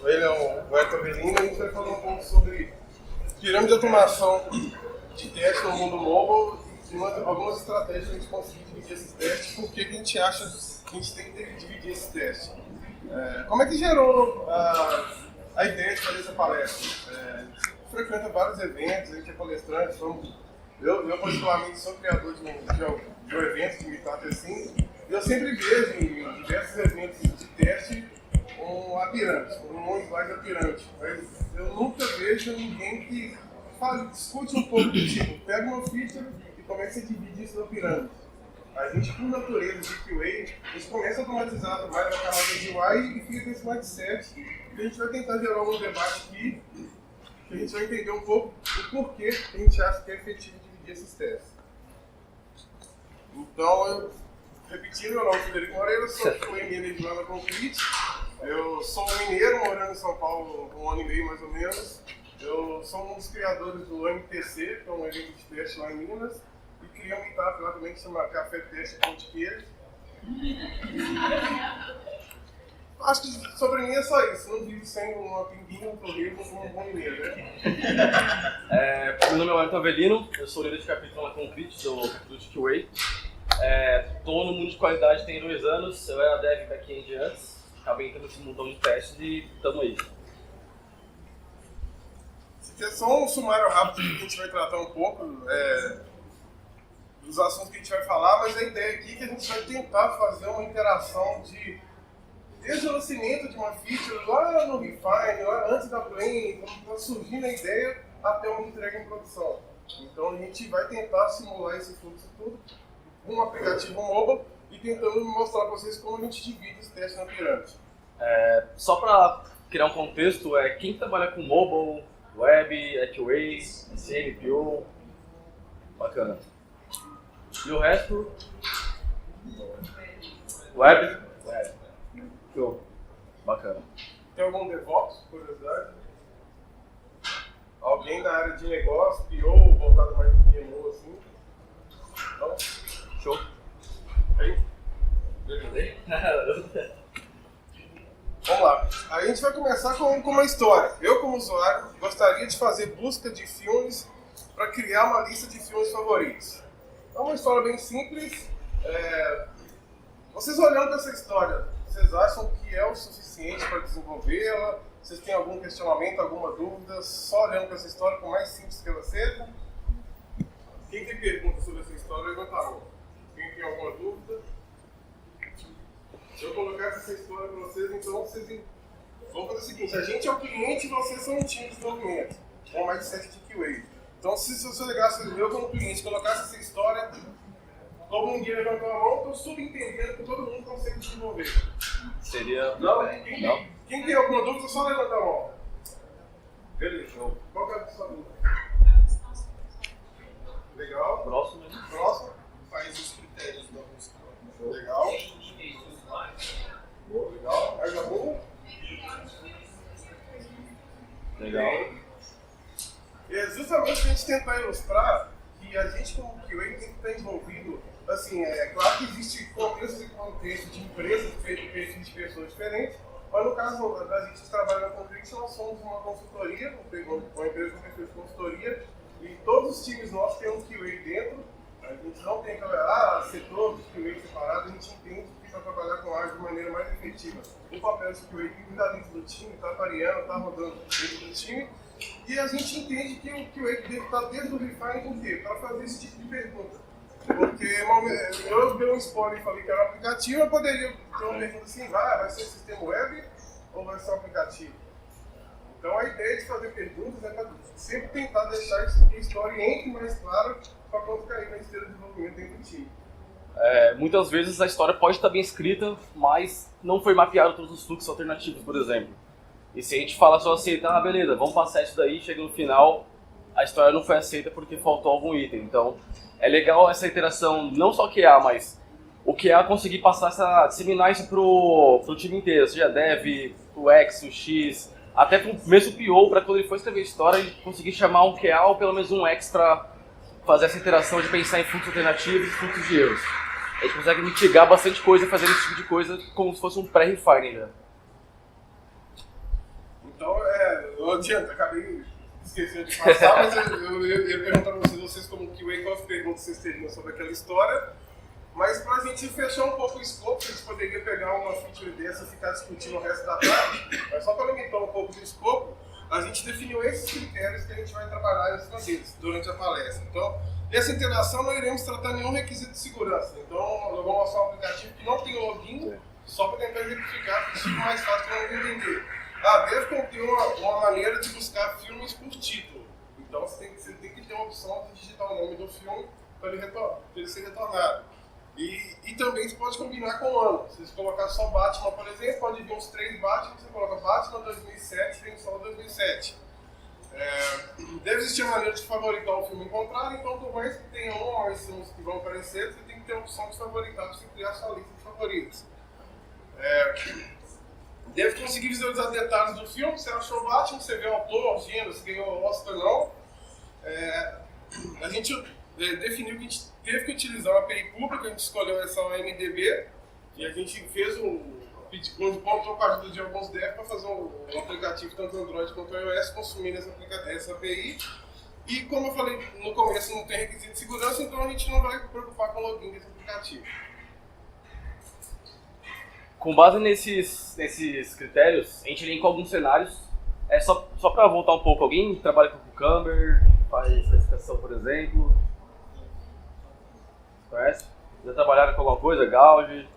Ele é o Hector Avelino, e a gente vai falar um pouco sobre pirâmide de automação de teste no mundo mobile e algumas estratégias para a gente conseguir dividir esses testes, por que a gente acha que a gente tem que dividir esses testes. Como é que gerou a ideia de fazer essa palestra? A gente frequenta vários eventos, a gente é palestrante, eu particularmente sou criador de um evento de Meetup assim, e eu sempre vejo em diversos eventos de teste a pirâmide, um slide da pirâmide, mas eu nunca vejo ninguém que discute um pouco do tipo, pega uma feature e como é que você divide isso na pirâmide. A gente, por natureza de QA, a gente começa a automatizar mais a camada de UI e fica com esse mindset, e a gente vai tentar gerar algum debate aqui, que a gente vai entender um pouco o porquê que a gente acha que é efetivo dividir esses testes. Então, repetindo, meu nome é Federico Moreira, sou QA Manager lá na Concrete. Eu sou um mineiro, morando em São Paulo 1 ano e meio mais ou menos. Eu sou um dos criadores do MTC, que é um evento de teste lá em Minas, e criei um meetup lá também que chama Café Teste Pão de Queijo. Acho que sobre mim é só isso, não vivo sem uma pinguinha, um torresmo como um bom mineiro, né? Meu nome é Hector Avelino, eu sou líder de capítulo na Concrete, do capítulo de QA. Estou no mundo de qualidade tem 2 anos, eu era dev back-end antes. Acabei entrando nesse mundão de testes e estamos aí. É só um sumário rápido que a gente vai tratar um pouco dos assuntos que a gente vai falar, mas a ideia aqui é que a gente vai tentar fazer uma interação desde o nascimento de uma feature lá no Refine, lá antes da Plane, quando está surgindo a ideia, até uma entrega em produção. Então a gente vai tentar simular esse fluxo tudo com um aplicativo mobile e tentando mostrar para vocês como a gente divide esse teste na pirâmide. Só para criar um contexto, quem trabalha com mobile, web, QA, SCM, PO, bacana. E o resto? Web? Show. Bacana. Tem algum DevOps, curiosidade? Alguém da área de negócio, PO, voltado mais para PMO assim? Não? Show. Aí? Beleza? Vamos lá. A gente vai começar com uma história. Eu, como usuário, gostaria de fazer busca de filmes para criar uma lista de filmes favoritos. É uma história bem simples. Vocês olhando essa história, vocês acham que é o suficiente para desenvolvê-la? Vocês têm algum questionamento, alguma dúvida? Só olhando para essa história, por mais simples que ela seja? Quem tem pergunta sobre essa história, levanta a mão. Quem tem alguma dúvida? Se eu colocasse essa história para vocês, então vocês vão fazer o seguinte: a gente é o cliente e vocês são um time de desenvolvimento, com o mindset de QA. Então, se você ligasse eu como cliente, colocasse essa história, todo mundo ia levantar a mão, estou subentendendo que todo mundo consegue desenvolver. Seria... Não? Não. Quem tem alguma dúvida, só levantar a mão. Beleza. Qual que é a sua dúvida? Legal. Próximo. Faz os critérios da música. Legal. Boa, legal. Mais algum? Legal. É justamente a gente tentar ilustrar que a gente, como QA, tem que estar envolvido. Assim, é claro que existe contextos e contextos de empresas feitos perfis de pessoas diferentes, mas no caso da gente que trabalha na Concrete, nós somos uma consultoria, uma empresa com perfil de consultoria, e todos os times nossos têm um QA dentro. A gente não tem que setor de QA separado, a gente entende que para trabalhar com ágil de maneira mais efetiva, o papel de QA está dentro do time, está variando, está rodando dentro do time, e a gente entende que o QA deve estar dentro do Refine por quê? Para fazer esse tipo de pergunta. Porque eu dei um spoiler e falei que era um aplicativo, eu poderia ter uma pergunta assim: vai ser sistema web ou vai ser um aplicativo? Então a ideia de fazer perguntas é para sempre tentar deixar a história entre mais clara para quando cair na esteira de desenvolvimento dentro do time. Muitas vezes a história pode estar bem escrita, mas não foi mapeado todos os fluxos alternativos, por exemplo. E se a gente fala só assim, tá, beleza, vamos passar isso daí, chega no final, a história não foi aceita porque faltou algum item. Então, é legal essa interação, não só QA, mas o QA conseguir passar disseminar isso pro time inteiro, seja dev, o X, o X, até pro mesmo PO, para quando ele for escrever história, ele conseguir chamar um QA ou pelo menos um X para fazer essa interação de pensar em fluxos alternativos e fluxos de erros. A gente consegue mitigar bastante coisa fazendo esse tipo de coisa como se fosse um pré-refine já. Então, não adianta, acabei esquecendo de passar, mas eu ia perguntar para vocês como que o Wake-Off pergunta se vocês teriam sobre aquela história. Mas para a gente fechar um pouco o escopo, a gente poderia pegar uma feature dessa e ficar discutindo o resto da tarde, mas só para limitar um pouco do escopo, a gente definiu esses critérios que a gente vai trabalhar durante a palestra. Então, essa interação não iremos tratar nenhum requisito de segurança. Então, eu vou mostrar um aplicativo que não tem login, só para tentar exemplificar, que fica mais fácil para não entender. Deve conter uma maneira de buscar filmes por título. Então, você tem que ter uma opção de digitar o nome do filme para ele ser retornado. E também você pode combinar com o ano. Se você colocar só Batman, por exemplo, pode vir uns 3 Batman, você coloca Batman 2007, tem só 2007. Deve existir a maneira de favoritar o filme encontrado, então por mais que tenha um ou mais filmes que vão aparecer, você tem que ter a opção de favoritar para você criar sua lista de favoritos. Deve conseguir visualizar detalhes do filme, você achou o Batman, você vê o autor, o gênero, se ganhou o Oscar ou não. A gente definiu que a gente teve que utilizar uma API pública, a gente escolheu essa MDB e a gente fez contou com a ajuda de alguns devs para fazer um aplicativo tanto Android quanto iOS consumindo essa API. E como eu falei no começo, não tem requisito de segurança, então a gente não vai se preocupar com o login desse aplicativo. Com base nesses critérios, a gente elenca alguns cenários. Só para voltar um pouco, alguém trabalha com Cucumber, faz classificação, por exemplo? Conhece? Já trabalharam com alguma coisa? Gauge?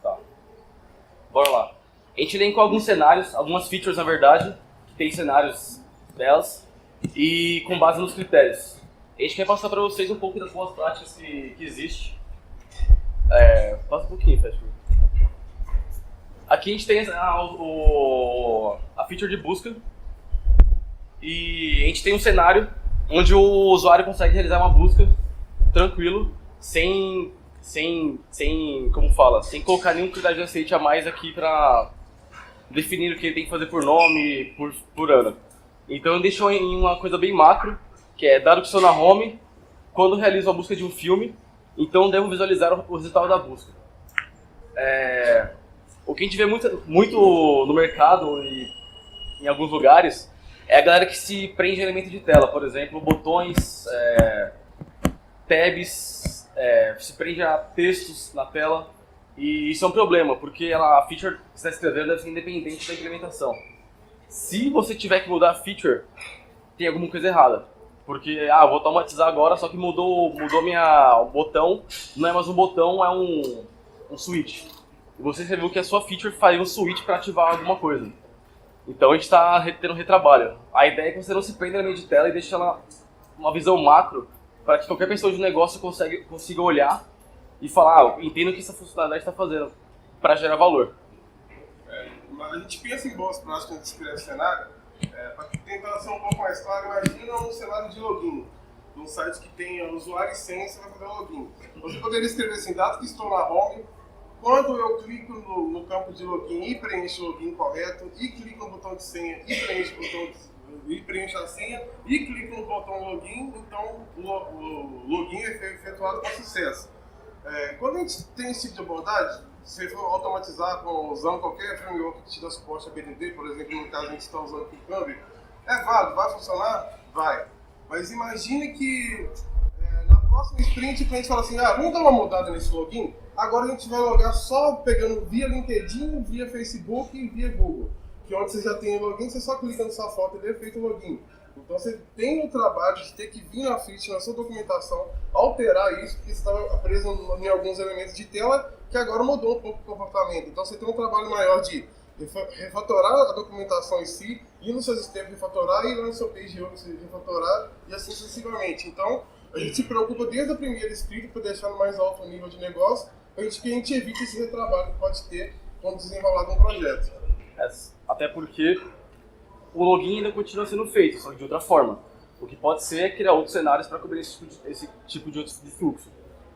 Tá. Bora lá. A gente elenca alguns cenários, algumas features na verdade, que tem cenários delas, e com base nos critérios. A gente quer passar para vocês um pouco das boas práticas que existe. Passa um pouquinho, fecha. Aqui a gente tem a feature de busca e a gente tem um cenário onde o usuário consegue realizar uma busca tranquilo, sem colocar nenhum critério de aceite a mais aqui para definir o que ele tem que fazer por nome, por ano. Então deixou em uma coisa bem macro, que é dado que estou na home, quando realizo a busca de um filme, então devo visualizar o resultado da busca. O que a gente vê muito no mercado e em alguns lugares é a galera que se prende em elemento de tela, por exemplo, botões, tabs, se prende a textos na tela, e isso é um problema, porque a feature que você está escrevendo deve ser independente da implementação. Se você tiver que mudar a feature, tem alguma coisa errada. Porque, eu vou automatizar agora, só que mudou o botão, não é mais um botão, é um switch. E você viu que a sua feature faz um switch para ativar alguma coisa. Então a gente está tendo um retrabalho. A ideia é que você não se prenda no meio de tela e deixe ela uma visão macro, para que qualquer pessoa de negócio consiga olhar e falar, entendo o que essa funcionalidade está fazendo, para gerar valor. A gente pensa em boas práticas quando escreve cenário. Para tentar ser um pouco mais claro, imagina um cenário de login, num site que tem usuário e senha, você vai fazer o login. Você poderia escrever assim, dado que estou na home, quando eu clico no campo de login e preencho o login correto, e clico no botão de senha e preencho a senha, e clico no botão login, então o login é efetuado com sucesso. Quando a gente tem esse tipo de abordagem, se for automatizar usando qualquer framework que te dá suporte a BDD, por exemplo, no caso a gente está usando o Cucumber, válido, vai funcionar? Vai. Mas imagine que na próxima sprint o cliente fala assim, vamos dar uma mudada nesse login? Agora a gente vai logar só pegando via LinkedIn, via Facebook e via Google. Que onde você já tem o login, você só clica na sua foto e é feito o login. Então você tem o trabalho de ter que vir na feature, na sua documentação, alterar isso, porque você estava preso em alguns elementos de tela que agora mudou um pouco o comportamento. Então você tem um trabalho maior de refatorar a documentação em si, ir nos seus sistemas refatorar, ir lá no seu page refatorar e assim sucessivamente. Então a gente se preocupa desde a primeira escrita para deixar no mais alto nível de negócio, para que a gente evite esse retrabalho que pode ter quando desenrolar um projeto. Até porque o login ainda continua sendo feito, só que de outra forma. O que pode ser é criar outros cenários para cobrir esse tipo de fluxo,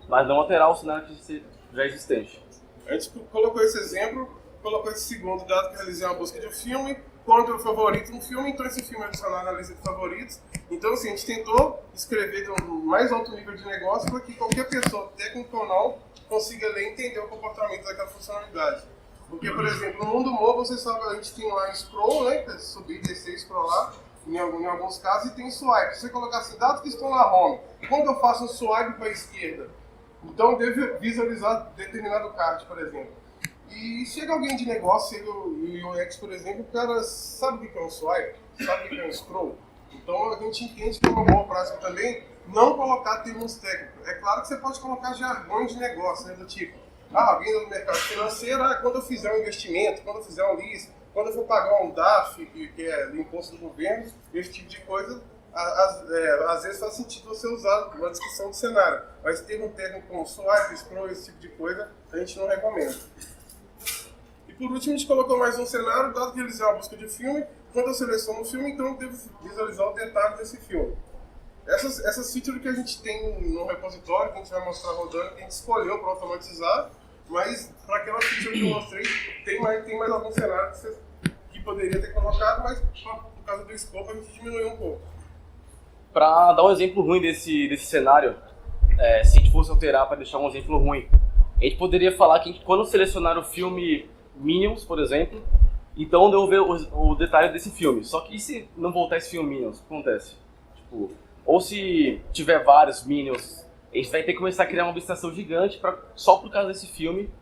mas não alterar o cenário que já é existente. A gente colocou esse exemplo, colocou esse segundo dado que realizei uma busca de um filme, quando eu favorito um filme, então esse filme é adicionado na lista de favoritos. Então assim, a gente tentou escrever de um mais alto nível de negócio para que qualquer pessoa, técnica ou não, consiga ler e entender o comportamento daquela funcionalidade. Porque, por exemplo, no mundo mobile, você sabe, a gente tem lá scroll, né? Que é subir, descer, scrollar, em alguns casos, e tem swipe. Se você colocar assim, dados que estão na home, quando eu faço um swipe para a esquerda, então eu devo visualizar determinado card, por exemplo. E chega alguém de negócio, chega o UX, por exemplo, o cara sabe o que é um swipe, sabe o que é um scroll. Então a gente entende que é uma boa prática também não colocar termos técnicos. É claro que você pode colocar jargões de negócio, né, do tipo, alguém do mercado financeiro, quando eu fizer um investimento, quando eu fizer um lease, quando eu for pagar um DAF, que é o imposto do governo, esse tipo de coisa, às vezes faz sentido você usar uma descrição do cenário. Mas termo técnico como swipe, scroll, esse tipo de coisa, a gente não recomenda. E por último, a gente colocou mais um cenário, dado que eles é uma busca de filme. Quando eu seleciono o filme, então eu devo visualizar o detalhe desse filme. Essas features que a gente tem no repositório, que a gente vai mostrar rodando, que a gente escolheu para automatizar, mas para aquela feature que eu mostrei, tem mais algum cenário que poderia ter colocado, mas por causa do escopo a gente diminuiu um pouco. Para dar um exemplo ruim desse cenário, se a gente fosse alterar para deixar um exemplo ruim, a gente poderia falar que quando selecionar o filme Minions, por exemplo, então eu vou ver o detalhe desse filme. Só que e se não voltar esse filme Minions, o que acontece? Tipo, ou se tiver vários Minions, a gente vai ter que começar a criar uma abstração gigante só por causa desse filme.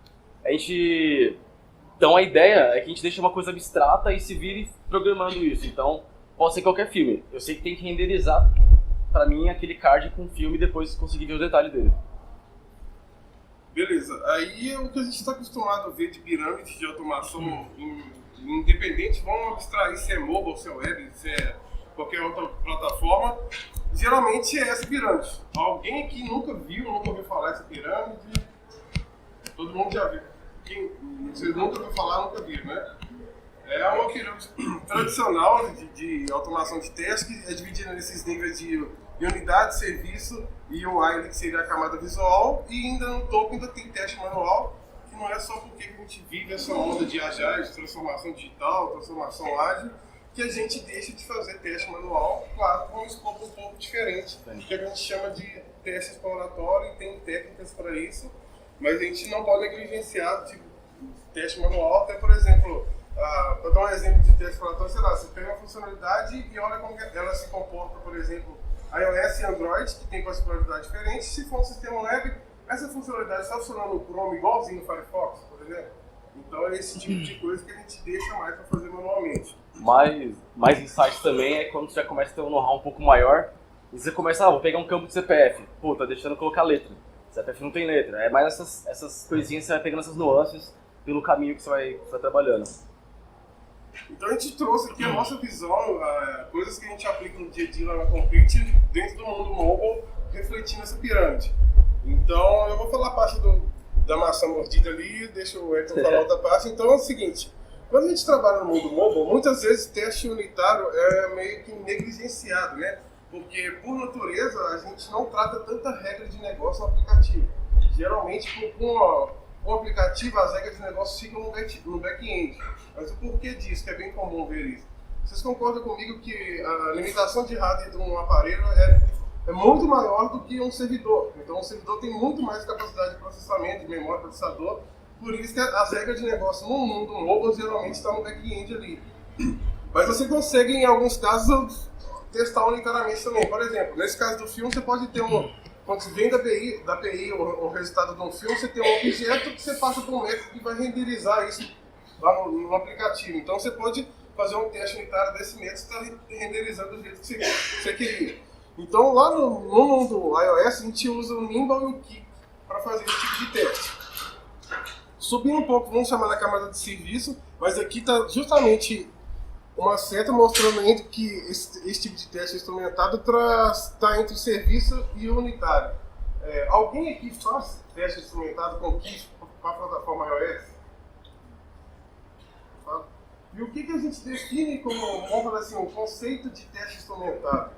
Então a ideia é que a gente deixe uma coisa abstrata e se vire programando isso. Então pode ser qualquer filme. Eu sei que tem que renderizar para mim aquele card com o filme e depois conseguir ver o detalhe dele. Beleza. Aí é o que a gente está acostumado a ver de pirâmide de automação independente. Vamos abstrair se é mobile, se é web, se é qualquer outra plataforma. Geralmente é essa pirâmide. Alguém aqui nunca ouviu falar dessa pirâmide? Todo mundo já viu. Você nunca ouviu falar, nunca viu, né? É uma pirâmide tradicional de automação de teste, que é dividida nesses níveis de unidade, serviço e UI, que seria a camada visual, e ainda no topo ainda tem teste manual, que não é só porque a gente vive essa onda de agile, de transformação digital, transformação ágil, que a gente deixa de fazer teste manual, claro, com um escopo um pouco diferente, que a gente chama de teste exploratório, e tem técnicas para isso, mas a gente não pode negligenciar tipo, teste manual, até por exemplo, para dar um exemplo de teste exploratório, sei lá, você pega uma funcionalidade e olha como ela se comporta, por exemplo, iOS e Android, que tem particularidade diferente. Se for um sistema web, essa funcionalidade está funcionando no Chrome igualzinho no Firefox, por exemplo. Então é esse tipo de coisa que a gente deixa mais para fazer manualmente. Mais insight também é quando você já começa a ter um know-how um pouco maior e você começa, vou pegar um campo de CPF, pô, tá deixando colocar letra. CPF não tem letra. É mais essas coisinhas que você vai pegando essas nuances pelo caminho que você vai trabalhando. Então a gente trouxe aqui a nossa visão, coisas que a gente aplica no dia a dia lá na Complete, dentro do mundo mobile, refletindo essa pirâmide. Então eu vou falar a parte da maçã mordida ali, deixa o Edson falar outra parte. Então é o seguinte, quando a gente trabalha no mundo mobile, muitas vezes teste unitário é meio que negligenciado, né? Porque por natureza a gente não trata tanta regra de negócio no aplicativo. Geralmente com o aplicativo as regras de negócio ficam no back-end. Mas o porquê disso, que é bem comum ver isso? Vocês concordam comigo que a limitação de hardware de um aparelho é muito maior do que um servidor. Então um servidor tem muito mais capacidade de processamento, de memória, processador. Por isso que as regras de negócio no mundo mobile geralmente estão no back-end ali. Mas você consegue, em alguns casos, testar unitariamente também. Por exemplo, nesse caso do filme, você pode ter quando você vem da API o resultado de um filme, você tem um objeto que você passa para um método que vai renderizar isso lá no aplicativo. Então você pode fazer um teste unitário desse método e está renderizando do jeito que você queria. Então lá no mundo iOS a gente usa o Nimble e o Kik para fazer esse tipo de teste. Subindo um pouco, vamos chamar na camada de serviço, mas aqui está justamente uma seta mostrando que esse tipo de teste instrumentado está entre o serviço e o unitário. Alguém aqui faz teste instrumentado com Kik para a plataforma iOS? E o que a gente define como, vamos falar assim, um conceito de teste instrumentado?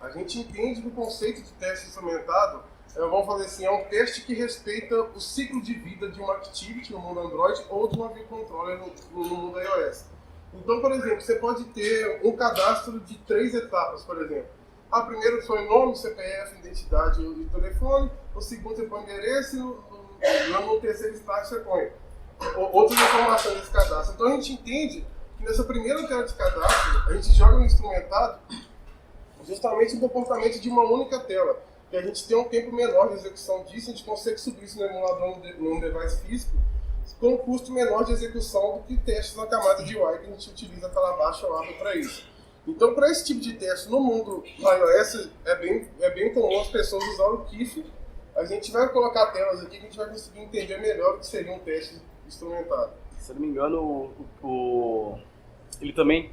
A gente entende que o conceito de teste instrumentado, vamos falar assim, é um teste que respeita o ciclo de vida de uma activity no mundo Android ou de uma view controller no mundo iOS. Então, por exemplo, você pode ter um cadastro de 3 etapas, por exemplo. Primeiro foi nome, CPF, identidade e telefone. No segundo você põe endereço e no terceiro estágio você põe outras informações desse cadastro. Então a gente entende que nessa primeira tela de cadastro, a gente joga no instrumentado justamente o comportamento de uma única tela. Que a gente tem um tempo menor de execução disso, a gente consegue subir isso no emulador num device físico com um custo menor de execução do que testes na camada de UI que a gente utiliza pela baixa ou APA para isso. Então, para esse tipo de teste no mundo iOS, é bem comum as pessoas usarem o Kif. A gente vai colocar telas aqui que a gente vai conseguir entender melhor o que seria um teste instrumentado. Se eu não me engano, ele também,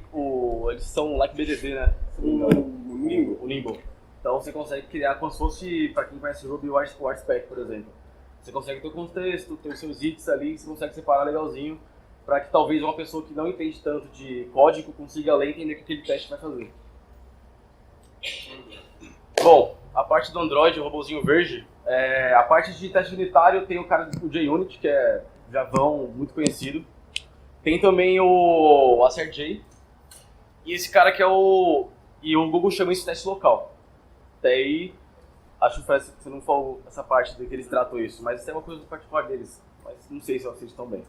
eles são like BDD, né? Se não me engano. O Nimble. Então você consegue criar como se fosse, para quem conhece o Ruby, o RSpec, por exemplo. Você consegue ter o contexto, ter os seus hits ali, você consegue separar legalzinho, para que talvez uma pessoa que não entende tanto de código consiga ler e entender o que aquele teste vai fazer. Bom, a parte do Android, o robozinho verde, a parte de teste unitário tem o cara do JUnit, que é Javão muito conhecido. Tem também o AssertJ, e esse cara que é e o Google chama isso de teste local. Até aí, acho que você não falou essa parte de que eles tratam isso, mas isso é uma coisa particular deles, mas não sei se eu assisto tão bem.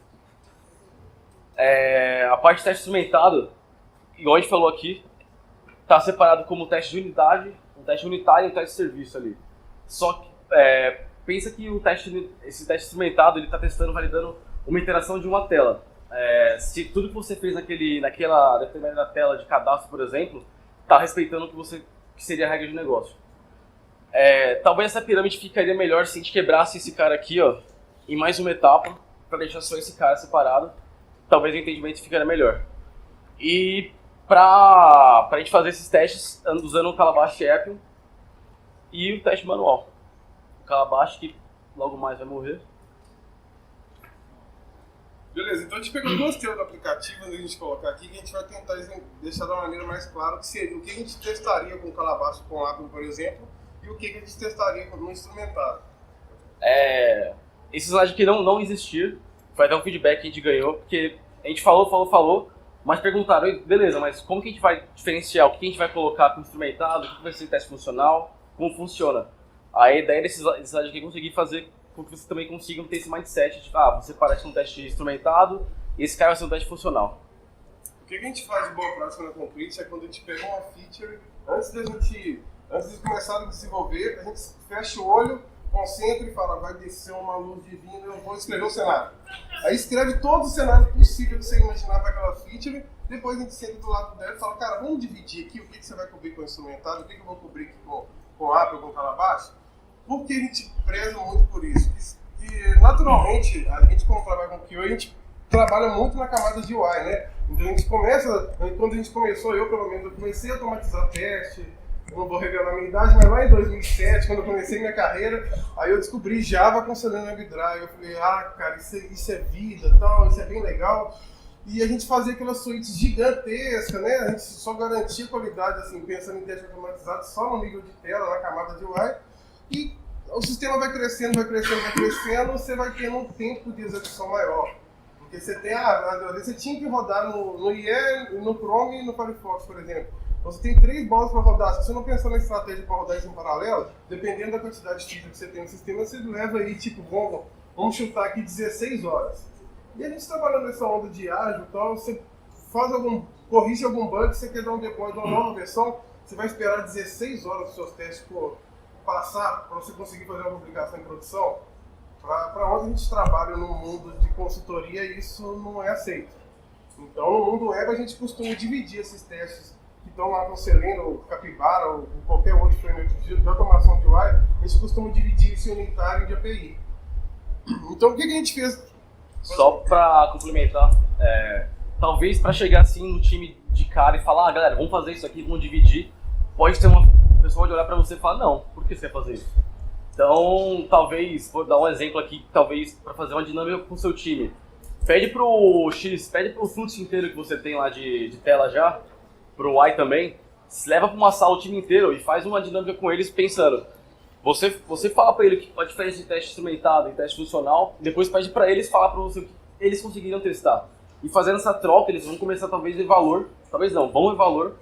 A parte de teste instrumentado, igual a gente falou aqui, está separado como teste de unidade, um teste unitário e um teste de serviço ali. Só que pensa que esse teste instrumentado ele está testando, validando uma interação de uma tela. Se tudo que você fez naquela determinada tela de cadastro, por exemplo, está respeitando o que seria a regra de negócio. Talvez essa pirâmide ficaria melhor se a gente quebrasse esse cara aqui, ó, em mais uma etapa, para deixar só esse cara separado. Talvez o entendimento ficaria melhor. E para a gente fazer esses testes usando o Calabash Appium e o teste manual. O Calabash que logo mais vai morrer. Beleza, então a gente pegou duas telas do aplicativo, a gente colocar aqui, que a gente vai tentar deixar da maneira mais clara o que seria, o que a gente testaria com o Calabash, com o Appium, por exemplo, e o que a gente testaria no instrumentado. Esse slide aqui não existir, foi até um feedback que a gente ganhou, porque a gente falou, mas perguntaram, beleza, mas como que a gente vai diferenciar, o que a gente vai colocar com o instrumentado, o que vai ser teste funcional, como funciona. A ideia desse slide aqui é conseguir fazer com que vocês também consigam ter esse mindset de, você parece um teste instrumentado e esse cara vai ser um teste funcional. O que a gente faz de boa prática na Complete é quando a gente pega uma feature, antes de começar a desenvolver, a gente fecha o olho, concentra e fala, vai descer uma luz divina, eu vou escrever o cenário. Aí escreve todo o cenário possível que você imaginar para aquela feature, depois a gente senta do lado dela e fala, cara, vamos dividir aqui o que você vai cobrir com o instrumentado, o que eu vou cobrir aqui com o Apple, com o Calabash. Por que a gente preza muito por isso? E naturalmente, a gente quando trabalha com QA, a gente trabalha muito na camada de UI, né? Então a gente começa, quando a gente começou, eu pelo menos, eu comecei a automatizar teste, eu não vou revelar a minha idade, mas lá em 2007, quando eu comecei minha carreira, aí eu descobri Java com Selenium WebDrive. Eu falei, cara, isso é vida, tal, isso é bem legal. E a gente fazia aquelas suítes gigantescas, né? A gente só garantia qualidade, assim, pensando em teste automatizado só no nível de tela, na camada de UI. E o sistema vai crescendo, você vai tendo um tempo de execução maior. Porque você tem, às vezes você tinha que rodar no IE, no Chrome e no Firefox, por exemplo. Você tem 3 bolas para rodar. Se você não pensou na estratégia para rodar isso em paralelo, dependendo da quantidade de feature que você tem no sistema, você leva aí, tipo, vamos chutar aqui 16 horas. E a gente trabalhando nessa onda de ágil, então você corrige algum bug, você quer dar um deploy de uma nova versão, você vai esperar 16 horas dos seus testes passar para você conseguir fazer uma publicação em produção. Para onde a gente trabalha no mundo de consultoria, isso não é aceito. Então, no mundo web, a gente costuma dividir esses testes que estão lá no Selenium, Capybara ou qualquer outro framework de automação de UI, a gente costuma dividir isso em unitário e de API. Então, o que a gente fez? Só para complementar, talvez para chegar assim no time de cara e falar, galera, vamos fazer isso aqui, vamos dividir, pode ter uma pessoa de olhar para você e falar, não, por que você quer fazer isso? Então, talvez, vou dar um exemplo aqui, talvez para fazer uma dinâmica com o seu time. Pede pro fluxo inteiro que você tem lá de tela já, pro UI também, leva para uma sala o time inteiro e faz uma dinâmica com eles pensando. Você fala para ele a diferença de teste instrumentado e teste funcional, depois pede para eles falar para você o que eles conseguiram testar. E fazendo essa troca, eles vão começar talvez a ver valor, talvez não, vão ver valor,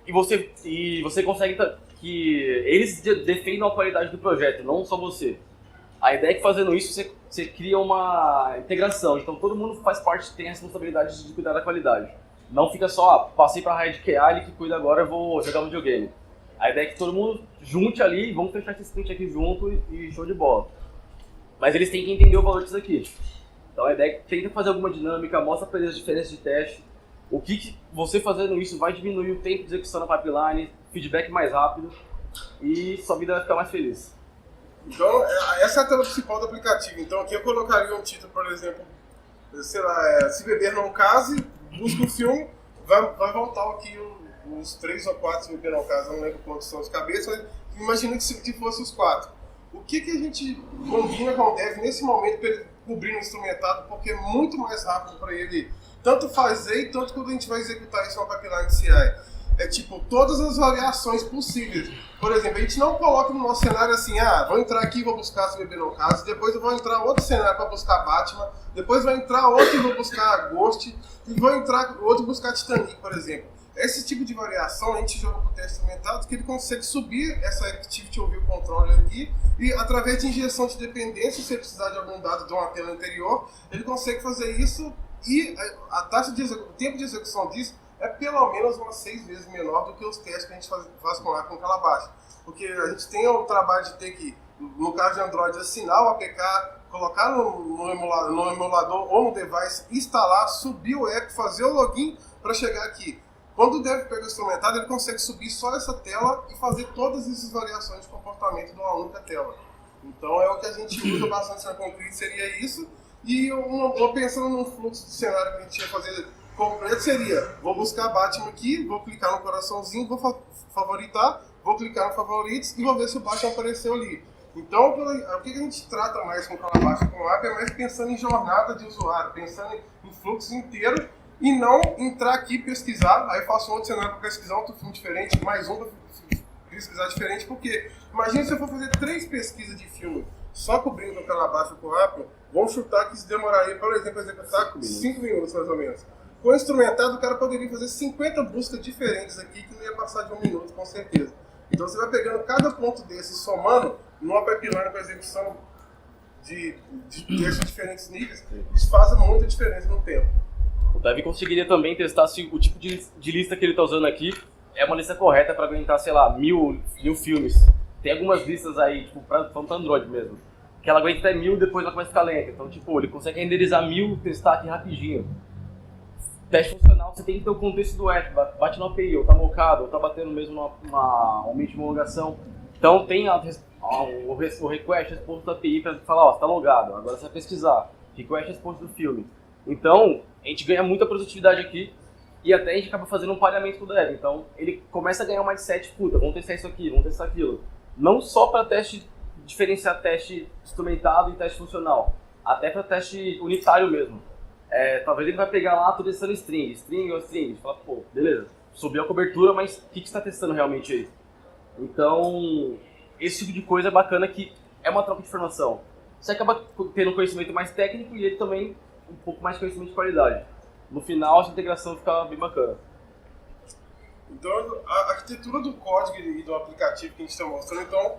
e você consegue que eles defendam a qualidade do projeto, não só você. A ideia é que fazendo isso, você cria uma integração. Então todo mundo faz parte, tem a responsabilidade de cuidar da qualidade. Não fica só, passei para a raid QA, ele que cuida agora, eu vou jogar um videogame. A ideia é que todo mundo junte ali, vamos fechar esse sprint aqui junto e show de bola. Mas eles têm que entender o valor disso aqui. Então a ideia é que tenta fazer alguma dinâmica, mostra para eles as diferenças de teste. O que você fazendo isso vai diminuir o tempo de execução na pipeline, feedback mais rápido e sua vida vai ficar mais feliz. Então, essa é a tela principal do aplicativo. Então aqui eu colocaria um título, por exemplo, sei lá, Se Beber Não Case, busca o filme, vai voltar aqui uns 3 ou 4 Se Beber Não Case, não lembro quantos são de cabeça, mas imagina que se fosse os 4. O que a gente combina com o dev nesse momento para ele cobrir no instrumentado, porque é muito mais rápido para ele tanto fazer e tanto quando a gente vai executar isso na pipeline de CI. É tipo, todas as variações possíveis. Por exemplo, a gente não coloca no nosso cenário assim, vou entrar aqui e vou buscar Se Beber Não Case, depois eu vou entrar outro cenário para buscar Batman, depois vai entrar outro e vou buscar Ghost, e vou entrar outro e buscar Titanic, por exemplo. Esse tipo de variação a gente joga com o teste instrumentado, que ele consegue subir essa Activity ou View Controller aqui, e através de injeção de dependência, se você precisar de algum dado de uma tela anterior, ele consegue fazer isso, e a taxa de o tempo de execução disso é pelo menos umas 6 vezes menor do que os testes que a gente faz com Calabash. Porque a gente tem o trabalho de ter que, no caso de Android, assinar o APK, colocar no emulador ou no device, instalar, subir o app, fazer o login para chegar aqui. Quando o dev pega o instrumentado, ele consegue subir só essa tela e fazer todas essas variações de comportamento numa única tela. Então é o que a gente usa bastante na Concrete, seria isso. E pensando num fluxo de cenário que a gente ia fazer completo, seria, vou buscar Batman aqui, vou clicar no coraçãozinho, vou favoritar, vou clicar no favoritos e vou ver se o Batman apareceu ali. Então, o que a gente trata mais com o Calabash e com o app é mais pensando em jornada de usuário, pensando em fluxo inteiro e não entrar aqui e pesquisar, aí faço um outro cenário para pesquisar outro filme diferente, mais um para pesquisar diferente, porque imagina se eu for fazer 3 pesquisas de filme só cobrindo o Calabash com o app, vamos chutar que isso demoraria, por exemplo, executar 5 minutos mais ou menos. Com o instrumentado, o cara poderia fazer 50 buscas diferentes aqui, que não ia passar de 1 minuto, com certeza. Então você vai pegando cada ponto desse, somando, numa pipeline com execução de diferentes níveis, isso faz muita diferença no tempo. O dev conseguiria também testar se o tipo de lista que ele está usando aqui é uma lista correta para aguentar, sei lá, 1000 filmes. Tem algumas listas aí, tipo, para Android mesmo, que ela aguenta até 1000 e depois ela começa a ficar lenta. Então, tipo, ele consegue renderizar 1000, testar aqui rapidinho. Teste funcional, você tem que ter o contexto do app, bate no API, ou tá mocado, ou tá batendo mesmo um ambiente de homologação. Então tem o request response da API para falar, você tá logado, agora você vai pesquisar. Request response do filme. Então, a gente ganha muita produtividade aqui e até a gente acaba fazendo um pagamento com o dev. Então, ele começa a ganhar um mindset, puta, vamos testar isso aqui, vamos testar aquilo. Não só para diferenciar teste instrumentado e teste funcional, até para teste unitário mesmo. Talvez ele vai pegar lá, tô testando string ou string, fala, pô, beleza, subiu a cobertura, mas o que você está testando realmente aí? Então, esse tipo de coisa é bacana, que é uma troca de informação. Você acaba tendo um conhecimento mais técnico e ele também um pouco mais de conhecimento de qualidade. No final, essa integração fica bem bacana. Então, a arquitetura do código e do aplicativo que a gente está mostrando, então,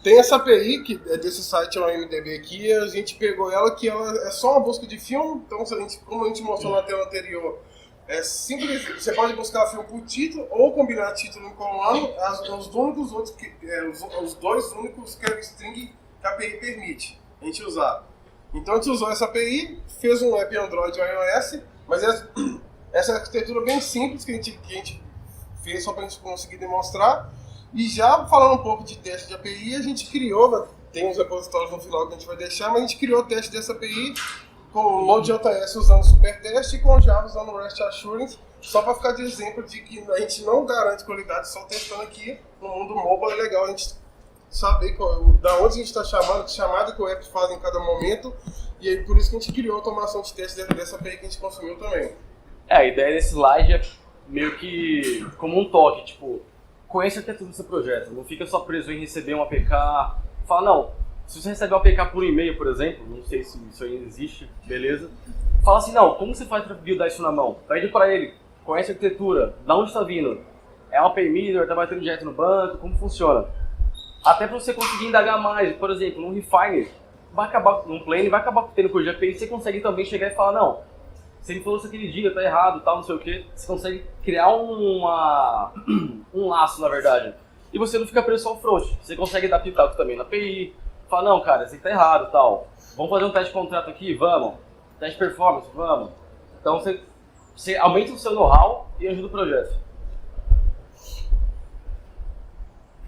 tem essa API, que é desse site, é uma MDB aqui, a gente pegou ela, que ela é só uma busca de filme, então, como a gente mostrou na tela anterior, é simples, você pode buscar filme por título, ou combinar título com o ano, os dois únicos carry string que a API permite a gente usar. Então a gente usou essa API, fez um app Android ou iOS, mas essa arquitetura bem simples que a gente fez só para a gente conseguir demonstrar. E já falando um pouco de teste de API, a gente criou, tem uns repositórios no final que a gente vai deixar, mas a gente criou o teste dessa API com o Node.js usando Supertest e com Java usando REST Assurance, só para ficar de exemplo de que a gente não garante qualidade só testando aqui. No mundo mobile é legal a gente saber da onde a gente está chamando, que chamada que o app faz em cada momento, e aí por isso que a gente criou a automação de teste dessa API que a gente consumiu também. A ideia desse slide é meio que como um toque, tipo, conheça até tudo do seu projeto, não fica só preso em receber um APK, fala, não, se você recebe um APK por e-mail, por exemplo, não sei se isso aí existe, beleza, fala assim, não, como você faz para buildar isso na mão? Pede para ele, conhece a arquitetura, da onde está vindo, é um API Mirror, está batendo direto no banco, como funciona? Até para você conseguir indagar mais, por exemplo, no Refiner, vai acabar num plane, vai acabar tendo cor de API, você consegue também chegar e falar, não, se ele falou isso aquele dia, tá errado, tal, não sei o que, você consegue criar um laço, na verdade. E você não fica preso só ao front, você consegue dar pitaco também na API, falar, não, cara, isso aqui tá errado, tal, vamos fazer um teste de contrato aqui? Vamos. Teste de performance? Vamos. Então você aumenta o seu know-how e ajuda o projeto.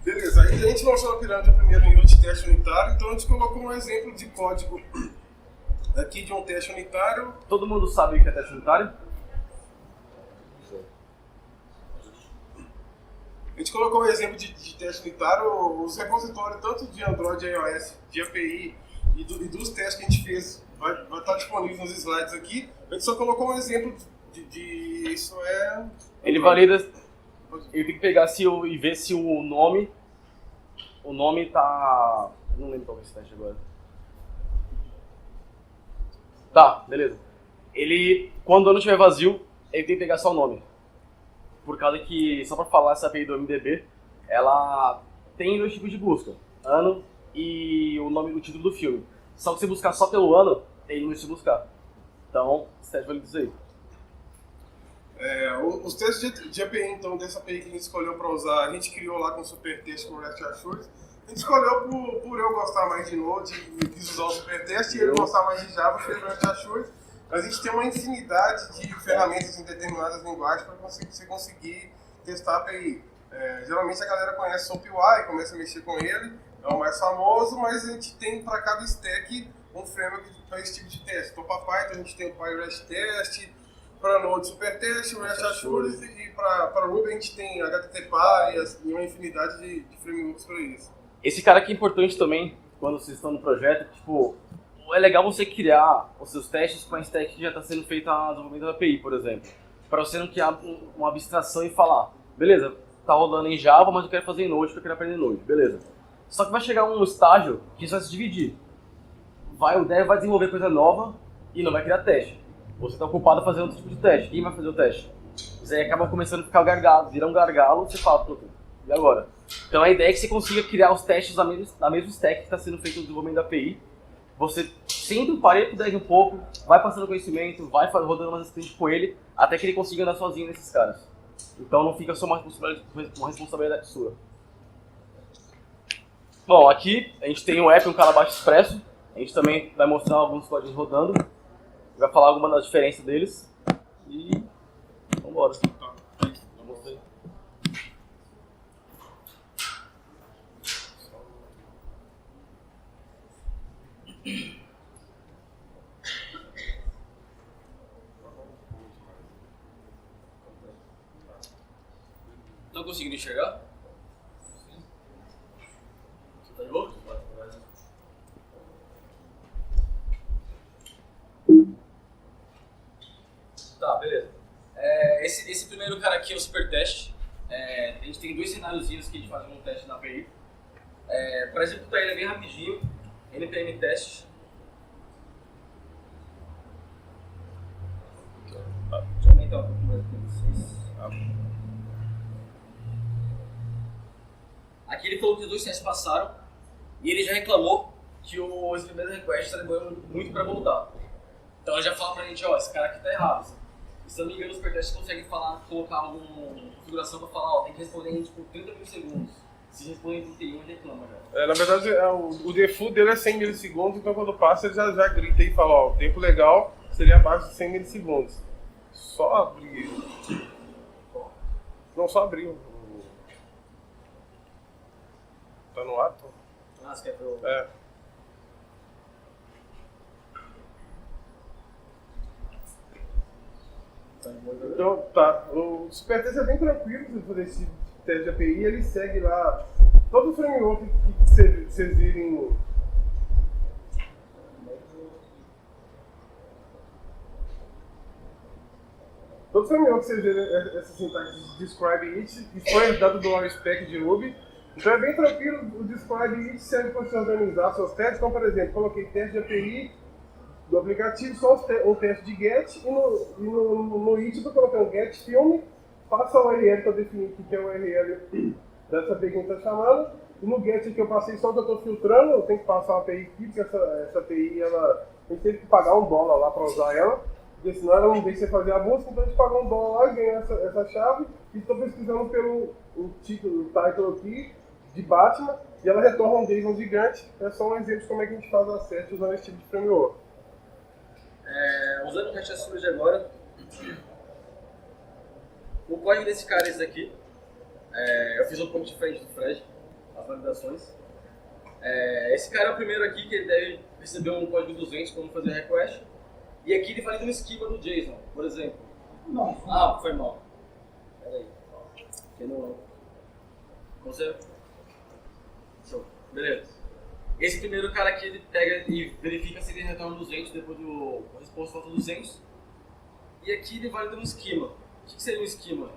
Beleza, aí a gente lançou na pirâmide o primeiro nível de teste unitário, então a gente colocou um exemplo de código aqui de um teste unitário. Todo mundo sabe o que é teste unitário? A gente colocou um exemplo de teste unitário, os repositórios tanto de Android e iOS, de API e dos testes que a gente fez, vai estar disponível nos slides aqui. A gente só colocou um exemplo de isso é... Ele valida, ele tem que pegar e ver se o nome tá... Não lembro qual é esse teste agora. Tá, beleza. Ele, quando o ano estiver vazio, ele tem que pegar só o nome. Por causa que, só pra falar, essa API do MDB, ela tem 2 tipos de busca. Ano e o nome, o título do filme. Só que se você buscar só pelo ano, ele não vai te buscar. Então, esse teste valida isso aí. Os testes de API, então, dessa API que a gente escolheu para usar, a gente criou lá com o Supertest com o REST Assured. A gente escolheu por eu gostar mais de Node e quis usar o Supertest, e ele gostar mais de Java, fez o REST Assured. A gente tem uma infinidade de ferramentas em determinadas linguagens para você conseguir testar a API. Geralmente a galera conhece o SoapUI, começa a mexer com ele, é o mais famoso, mas a gente tem para cada stack um framework para esse tipo de teste. Então para Python a gente tem o PyRest Test, para Node Supertest, o REST Assured, e para Ruby a gente tem HTTP e uma infinidade de frameworks para isso. Esse cara aqui é importante também, quando vocês estão no projeto, tipo, é legal você criar os seus testes com a stack que já está sendo feita no desenvolvimento da API, por exemplo. Para você não criar uma abstração e falar, beleza, tá rolando em Java, mas eu quero fazer em Node, porque eu quero aprender Node, beleza. Só que vai chegar um estágio que isso vai se dividir. O dev vai desenvolver coisa nova e não vai criar teste. Você está ocupado fazendo outro tipo de teste. Quem vai fazer o teste? Você acaba começando a ficar gargalo, vira um gargalo, você fala, pô, e agora? Então a ideia é que você consiga criar os testes na mesma stack que está sendo feito no desenvolvimento da API. Você senta um parede, dev um pouco, vai passando conhecimento, vai rodando umas sprints com ele, até que ele consiga andar sozinho nesses caras. Então não fica só uma responsabilidade sua. Bom, aqui a gente tem um app, um Calabash Expresso. A gente também vai mostrar alguns códigos rodando. Vai falar alguma das diferenças deles. E vambora. Já mostrei. Não conseguindo enxergar? Você tá de boa? Tá, beleza. Esse primeiro cara aqui é o Supertest. A gente tem 2 cenáriozinhos que a gente faz um teste na API. Para executar ele é bem rapidinho. npm test. Deixa eu aumentar um pouco mais aqui pra vocês. Aqui ele falou que os 2 testes passaram e ele já reclamou que esse primeiro request está demorando muito para voltar. Então ele já fala pra gente, ó, esse cara aqui tá errado. Se não me engano, os supertests conseguem colocar alguma configuração para falar, ó, tem que responder em tipo 30 milissegundos. Se responder em 31, ele reclama já. Na verdade, o default dele é 100 milissegundos, então quando passa ele já grita e fala, ó, o tempo legal seria abaixo de 100 milissegundos. Só abrir. Não, só abrir. Tá no ato? Ah, você quer ver o... Então, tá. O Supertest é bem tranquilo de fazer esse teste de API, ele segue lá todo o framework que vocês virem. Todo framework que vocês verem essa sintaxe de describe it, isso foi herdado do RSpec de Ruby. Então é bem tranquilo, o describe it serve para você organizar seus testes. Então, por exemplo, coloquei teste de API do aplicativo, só um teste de get, e no it eu estou colocando get filme, passa o URL para definir o que é o URL dessa API que a gente está chamando, E no get aqui eu passei só que eu estou filtrando, eu tenho que passar uma API aqui, porque essa API, ela, a gente teve que pagar $1 lá para usar ela, porque senão ela não deixa você fazer a busca, então a gente pagou $1 lá, ganha essa chave, e estou pesquisando pelo título, o title aqui, de Batman, e ela retorna um JSON gigante. É só um exemplo de como é que a gente faz a set usando esse tipo de framework. Usando o Cache Assured agora, o código desse cara é esse daqui. Eu fiz um pouco diferente do Fred, as validações. Esse cara é o primeiro aqui que ele deve receber um código 200 como fazer request. E aqui ele valida um esquema do JSON, por exemplo. Ah, foi mal. Peraí. Aqui não. Você? Show. Beleza. Esse primeiro cara aqui, ele pega e verifica se ele retorna 200 depois do resposta falta 200. E aqui ele valida um esquema. O que seria um esquema?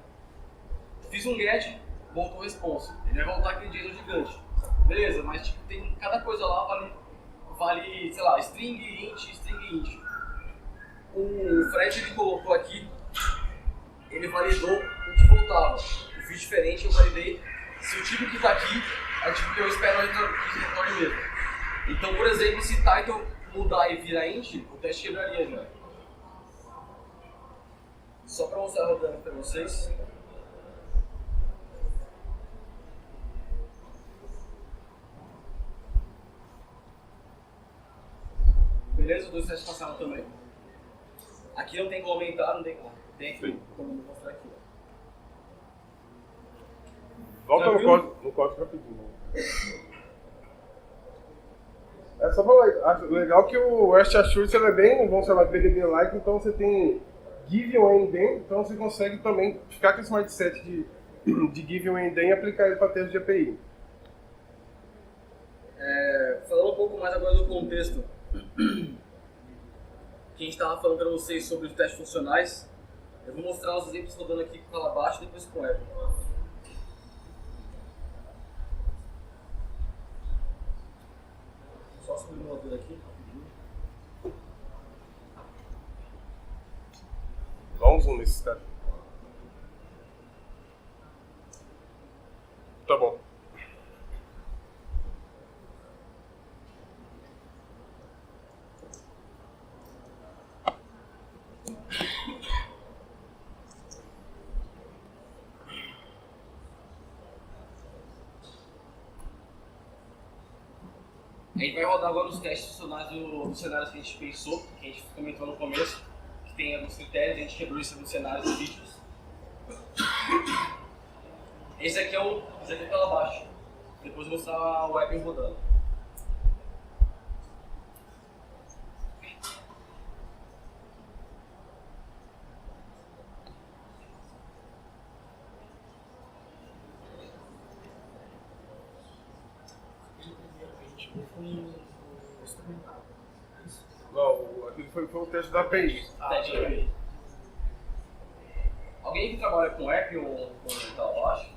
Fiz um get, voltou response. Ele vai voltar aquele JSON gigante. Beleza, mas tipo, tem cada coisa lá vale, sei lá, string int. O Fred ele colocou aqui, ele validou o que voltava. Eu fiz diferente, eu validei se o tipo que está aqui é o tipo que eu espero que retorne mesmo. Então, por exemplo, se title mudar e virar int, o teste quebraria já. Só para mostrar rodando para vocês. Beleza, os dois testes passaram também. Aqui não tem como aumentar, não tem como. Tem aqui, como mostrar aqui. Volta no código rapidinho. É só falar, acho legal que o REST Assured ele é bem, vamos chamar de BDD-like, então você tem give and then, então você consegue também ficar com esse mindset de give and then e aplicar ele para testes de API. Falando um pouco mais agora do contexto que a gente estava falando para vocês sobre os testes funcionais, eu vou mostrar os exemplos rodando aqui com ela abaixo e depois com o Apple. Só subir o modelo aqui. Dá um zoom nesse cara. Tá bom. A gente vai rodar agora os testes funcionais dos cenários que a gente pensou, que a gente comentou no começo, que tem alguns critérios, a gente quebrou isso nos cenários e features. Esse aqui é pela baixo. Depois eu vou mostrar o app rodando. Não, aquilo foi o teste da API. Alguém que trabalha com app ou com tal, eu acho?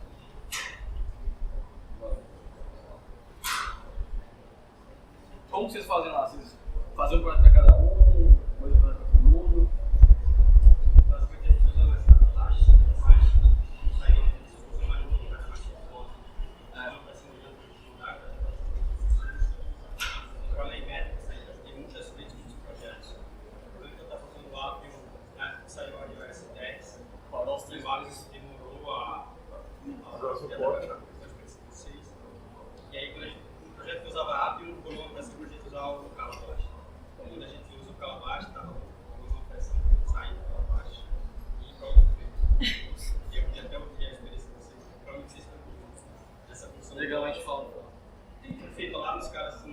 Como vocês fazem lá? Vocês fazem um projeto para cada um, coisa para todo mundo? Legal, a gente fala. Feito lá nos caras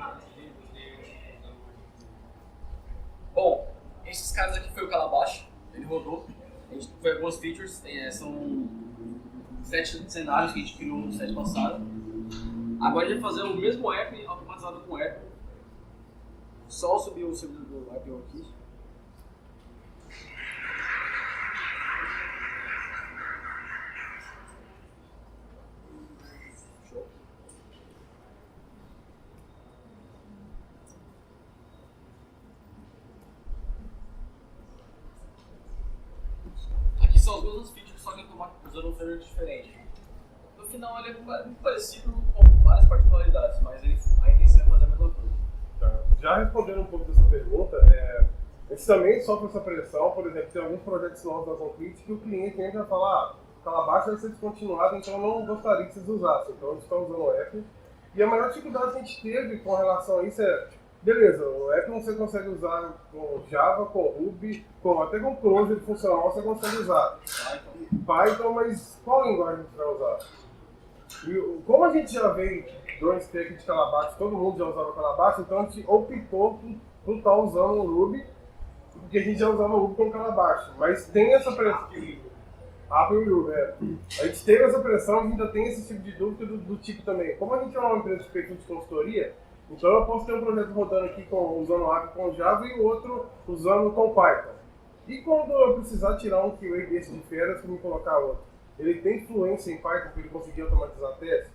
Bom, esses caras aqui foi o Calabash, ele rodou. A gente foi algumas features, são 7 cenários que a gente criou no set passado. Agora a gente vai fazer o mesmo app automatizado com o app. Só subir o servidor do app aqui. Aqui são as mesmas features, só que usando um servidor diferente. No final ele é muito parecido com várias particularidades, mas a intenção é fazer a mesma coisa. Tá. Já respondendo um pouco dessa pergunta, a gente também sofre essa pressão. Por exemplo, tem alguns projetos novos da Concrete que o cliente entra e fala: Calabash vai ser descontinuado, então eu não gostaria que vocês usassem. Então a gente está usando o app. E a maior dificuldade que a gente teve com relação a isso beleza, o app você consegue usar com Java, com Ruby, até com Clojure funcional você consegue usar. Python, mas qual linguagem você vai usar? E como a gente já veio do stack de Calabash, todo mundo já usava Calabash, então a gente optou por estar usando o Ruby, porque a gente já usava o Ruby com Calabash. Mas tem essa pressão. Apple e Ruby, A gente teve essa pressão, a gente ainda tem esse tipo de dúvida do tipo também. Como a gente é uma empresa de feito de consultoria, então eu posso ter um projeto rodando aqui usando o app com Java e o outro usando com Python. E quando eu precisar tirar um QA desse de férias para me colocar outro? Ele tem fluência em Python para ele conseguir automatizar testes?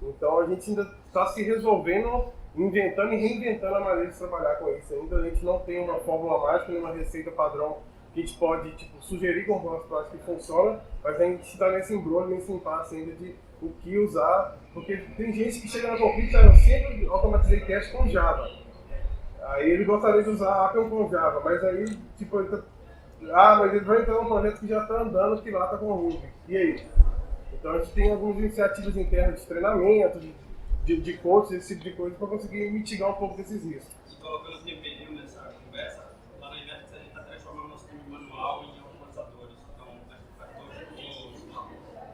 Então a gente ainda está se resolvendo, inventando e reinventando a maneira de trabalhar com isso. Ainda a gente não tem uma fórmula mágica, uma receita padrão que a gente pode sugerir como boas práticas que funciona, mas a gente está nesse embrulho, nesse impasse ainda de o que usar, porque tem gente que chega na Concrete, eu sempre automatizei teste com Java. Aí ele gostaria de usar Apple com Java, mas aí, ele tá, mas ele vai entrar num projeto que já está andando, que lá está com Ruby. E aí? Então a gente tem algumas iniciativas internas de treinamento, de coaches, esse tipo de coisa, para conseguir mitigar um pouco desses riscos. E colocando o TPM nessa conversa, lá na Invertex a gente está transformando o nosso time manual em automatizadores. Então, a gente faz todos os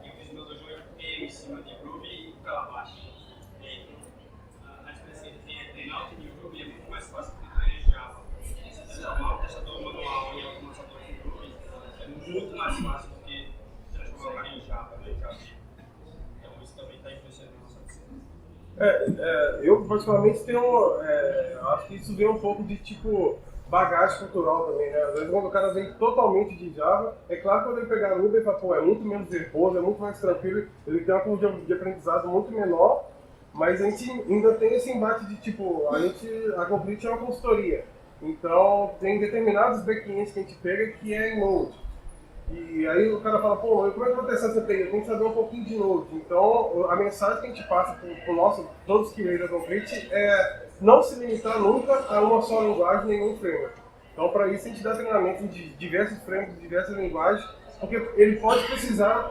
eu fiz meu dojo em cima de Ruby e Calabash. A diferença que a gente tem é treinar o time de Ruby é muito mais fácil do que treinar em Java. Se transformar o testador manual em automatizador em Ruby é muito mais fácil do que transformar o cara em Java, né? Então, isso também está influenciando a nossa decisão. Eu particularmente tenho, acho que isso vem um pouco de bagagem cultural também, né? Às vezes quando o cara vem totalmente de Java, é claro que quando ele pegar Ruby, ele fala, é muito menos verboso, é muito mais tranquilo, ele tem uma curva de aprendizado muito menor, mas a gente ainda tem esse embate de a Concrete é uma consultoria, então tem determinados backends que a gente pega que é em Node. E aí o cara fala, como é que eu vou testar essa API? Eu tenho que saber um pouquinho de Node. Então, a mensagem que a gente passa para todos os QA da Concrete é não se limitar nunca a uma só linguagem, nenhum framework. Então, para isso, a gente dá treinamento de diversos frameworks, de diversas linguagens, porque ele pode precisar,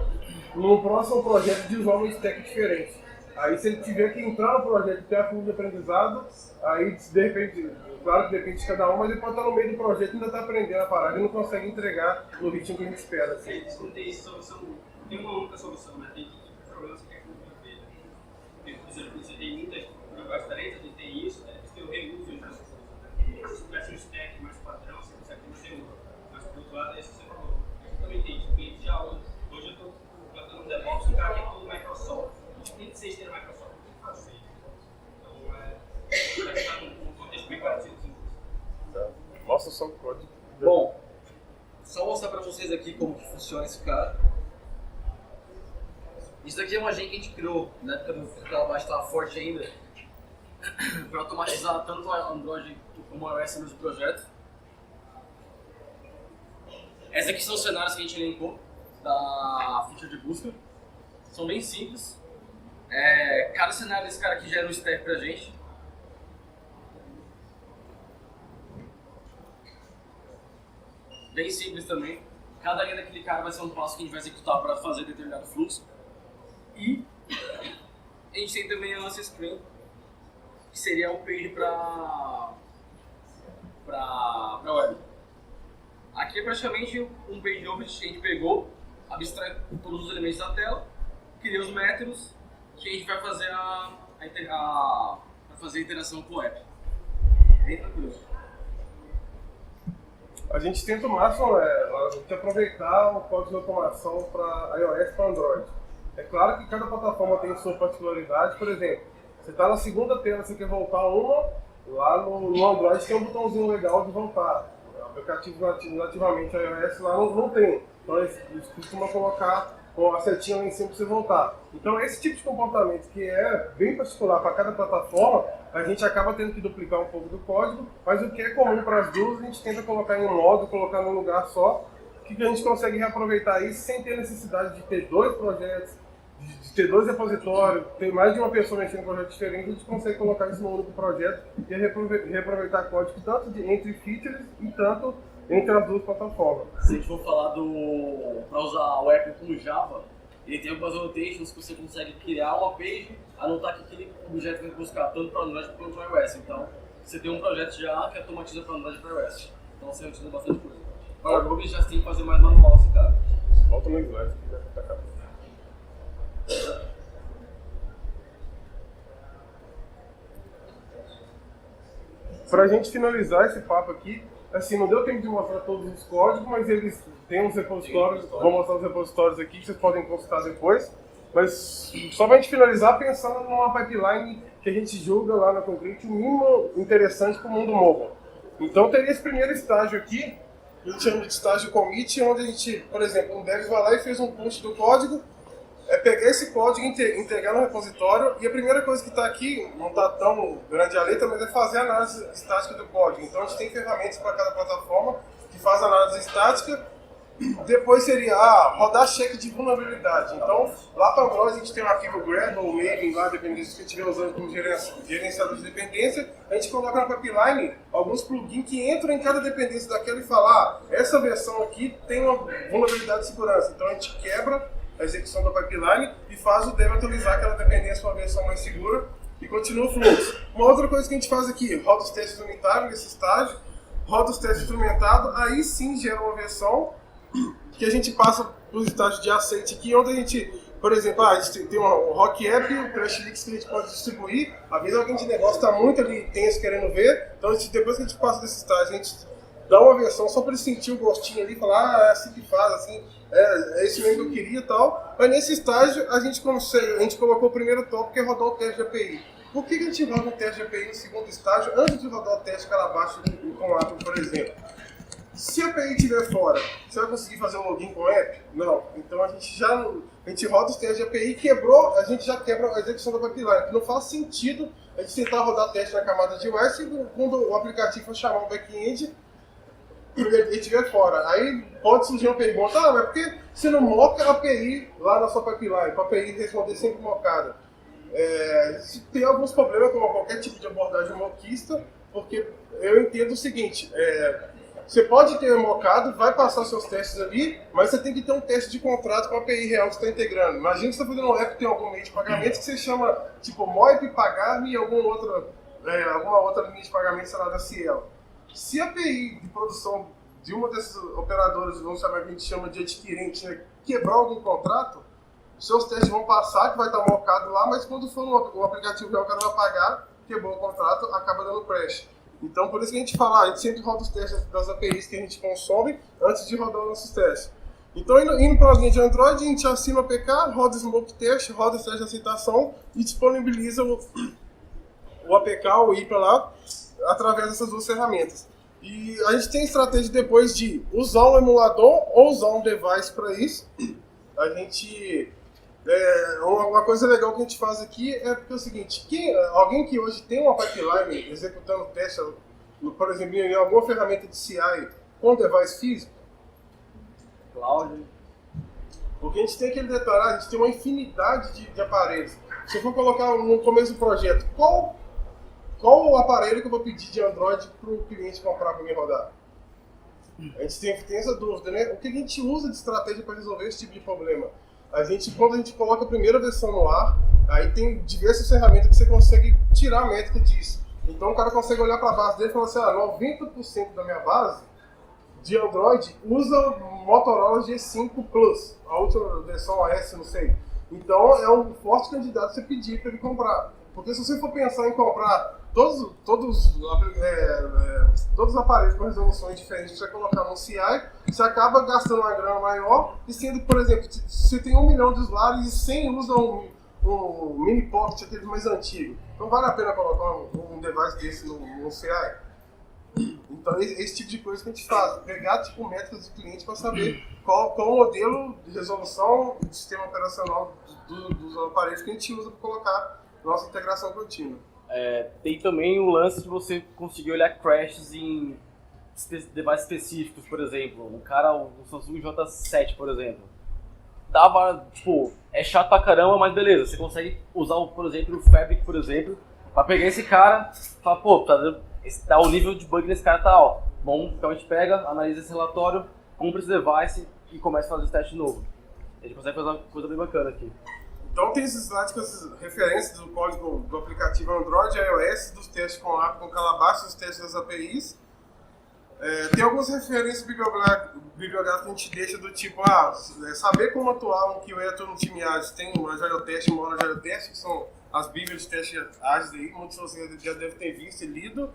no próximo projeto, de usar um stack diferente. Aí, se ele tiver que entrar no projeto e ter a curva de aprendizado, aí, de repente, claro que depende de cada um, mas ele pode estar no meio do projeto e ainda está aprendendo a parada e não consegue entregar no ritmo que a gente espera. Assim. Não tem solução, tem uma única solução, né? Tem problemas que é com o ver. Porque, por exemplo, você tem muitas linguagens diferentes, a gente tem isso, você tem o reuso das coisas. Né? Se tivesse um stack mais padrão, você consegue ter um segundo. Mas, por outro lado, esse você falou. Eu também tenho isso, o cliente já usa. Hoje eu estou colocando no DevOps um cara que é todo Microsoft. Tem que ser ter Microsoft, tem que fazer. Então, vai estar num contexto bem parecido. Mostra só o código. Bom, só mostrar para vocês aqui como que funciona esse cara. Isso daqui é uma agente que a gente criou na época do que o Calabash estava forte ainda, para automatizar tanto o Android como o iOS no projeto. Esses aqui são os cenários que a gente elencou da feature de busca. São bem simples. Cada cenário desse cara aqui gera um stack pra gente. Bem simples também. Cada linha daquele cara vai ser um passo que a gente vai executar para fazer determinado fluxo. E a gente tem também a nossa screen, que seria o page para web. Aqui é praticamente um page object que a gente pegou, abstrai todos os elementos da tela, cria os métodos que a gente vai fazer a interação com o app. Bem tranquilo. A gente tenta o máximo aproveitar o código de automação para iOS e para Android. É claro que cada plataforma tem sua particularidade. Por exemplo, você está na segunda tela, você quer voltar uma, lá no Android tem um botãozinho legal de voltar. O aplicativo nativamente iOS lá não tem. Então eles costumam colocar a setinha lá em cima para você voltar. Então esse tipo de comportamento que é bem particular para cada plataforma, a gente acaba tendo que duplicar um pouco do código, mas o que é comum para as duas, a gente tenta colocar em um modo, colocar num lugar só, que a gente consegue reaproveitar isso sem ter necessidade de ter dois projetos, de ter 2 repositórios, ter mais de uma pessoa mexendo em projetos diferentes, a gente consegue colocar isso num único projeto e reaproveitar código tanto entre features e tanto entre as duas plataformas. Se a gente for falar para usar o app com Java, ele tem algumas annotations que você consegue criar uma page, anotar que aquele objeto vai buscar tanto para Android quanto para iOS. Então, você tem um projeto já que automatiza para Android e para iOS. Então, você utiliza bastante coisa. Para o Ruby já tem que fazer mais manual esse cara. Volta no slide, que já tá acabando. Pra gente finalizar esse papo aqui, assim, não deu tempo de mostrar todos os códigos, mas eles têm uns repositórios, vou mostrar os repositórios aqui que vocês podem consultar depois. Mas só pra gente finalizar, pensando numa pipeline que a gente julga lá na Concrete o mínimo interessante para o mundo mobile. Então teria esse primeiro estágio aqui, a gente chama de estágio commit, onde a gente, por exemplo, um dev vai lá e fez um push do código, pegar esse código e integrar no repositório, e a primeira coisa que está aqui, não está tão grande a letra, mas é fazer a análise estática do código. Então a gente tem ferramentas para cada plataforma que faz análise estática. Depois seria rodar cheque de vulnerabilidade. Então, lá para Android a gente tem um arquivo Gradle ou Maven, lá, dependendo do que estiver usando como gerenciador de dependência. A gente coloca na pipeline alguns plugins que entram em cada dependência daquela e fala, essa versão aqui tem uma vulnerabilidade de segurança. Então a gente quebra a execução da pipeline e faz o dev atualizar aquela dependência para uma versão mais segura e continua o fluxo. Uma outra coisa que a gente faz aqui, roda os testes unitários nesse estágio, roda os testes instrumentados, aí sim gera uma versão que a gente passa para o estágio de aceite aqui, onde a gente, por exemplo, a gente tem um Rock App, o Crash Leaks que a gente pode distribuir, às vezes alguém de negócio está muito ali tenso querendo ver, então depois que a gente passa desse estágio, a gente dá uma versão só para ele sentir o gostinho ali e falar, é assim que faz, assim, é isso mesmo que eu queria e tal. Mas nesse estágio a gente colocou o primeiro tópico que é rodar o teste de API. Por que a gente roda um teste de API no segundo estágio antes de rodar o teste Calabash com Atom, por exemplo? Se a API estiver fora, você vai conseguir fazer um login com o app? Não. Então a gente roda os testes de API, a gente já quebra a execução da pipeline. Não faz sentido a gente tentar rodar teste na camada de OS e quando o aplicativo for chamar o back-end, ele estiver fora. Aí pode surgir uma pergunta, mas por que você não moca a API lá na sua pipeline, para a API responder sempre mocada? Tem alguns problemas com qualquer tipo de abordagem moquista, porque eu entendo o seguinte, você pode ter mocado, vai passar seus testes ali, mas você tem que ter um teste de contrato com a API real que você está integrando. Imagina que você está fazendo um app que tem algum meio de pagamento que você chama tipo MOIP, Pagar-me e alguma outra linha de pagamento, sei lá, da Cielo. Se a API de produção de uma dessas operadoras, vamos chamar que a gente chama de adquirente, né, quebrar algum contrato, seus testes vão passar, que vai estar mocado lá, mas quando for o aplicativo real que ela vai pagar, quebrou o contrato, acaba dando crash. Então, por isso que a gente fala, a gente sempre roda os testes das APIs que a gente consome antes de rodar os nossos testes. Então, indo para a linha de Android, a gente assina o APK, roda o smoke test, roda o teste de aceitação e disponibiliza o APK, o IPA lá, através dessas duas ferramentas. E a gente tem estratégia depois de usar um emulador ou usar um device para isso. A gente... uma coisa legal que a gente faz aqui é porque é o seguinte, alguém que hoje tem uma pipeline executando teste, por exemplo, em alguma ferramenta de CI com device físico, Cloud. porque a gente tem aquele detalhe, a gente tem uma infinidade de aparelhos. Se eu for colocar no começo do projeto, qual o aparelho que eu vou pedir de Android para o cliente comprar para me rodar? A gente tem essa dúvida, né? O que a gente usa de estratégia para resolver esse tipo de problema? Quando a gente coloca a primeira versão no ar, aí tem diversas ferramentas que você consegue tirar a métrica disso. Então o cara consegue olhar para a base dele e falar assim, 90% da minha base de Android usa Motorola G5 Plus, a última versão OS, não sei. Então é um forte candidato você pedir para ele comprar. Porque se você for pensar em comprar todos os aparelhos com resoluções diferentes que você colocar no CI, você acaba gastando uma grana maior e sendo, por exemplo, se você tem 1 milhão de usuários e 100 usam um mini pocket, aquele mais antigo, não vale a pena colocar um device desse no CI? Então esse tipo de coisa que a gente faz, pegar tipo métricas de cliente para saber qual o modelo de resolução do sistema operacional dos aparelhos que a gente usa para colocar nossa integração contínua. Tem também o lance de você conseguir olhar crashes em devices específicos, por exemplo. O Samsung J7, por exemplo. tipo, é chato pra caramba, mas beleza, você consegue usar, por exemplo, o Fabric, por exemplo, pra pegar esse cara e falar, pô, o nível de bug nesse cara tá alto. Bom, então a gente pega, analisa esse relatório, compra esse device e começa a fazer esse teste novo. A gente consegue fazer uma coisa bem bacana aqui. Então tem esses slides com as referências do código do aplicativo Android e iOS, dos testes com app com Calabash, dos testes das APIs. Tem algumas referências bibliográficas que a gente deixa do tipo, saber como atuar um QA no time ágil. Tem uma Agile Test e uma Agile Test, que são as bíblias de teste ágeis aí, muitos de vocês já devem ter visto e lido.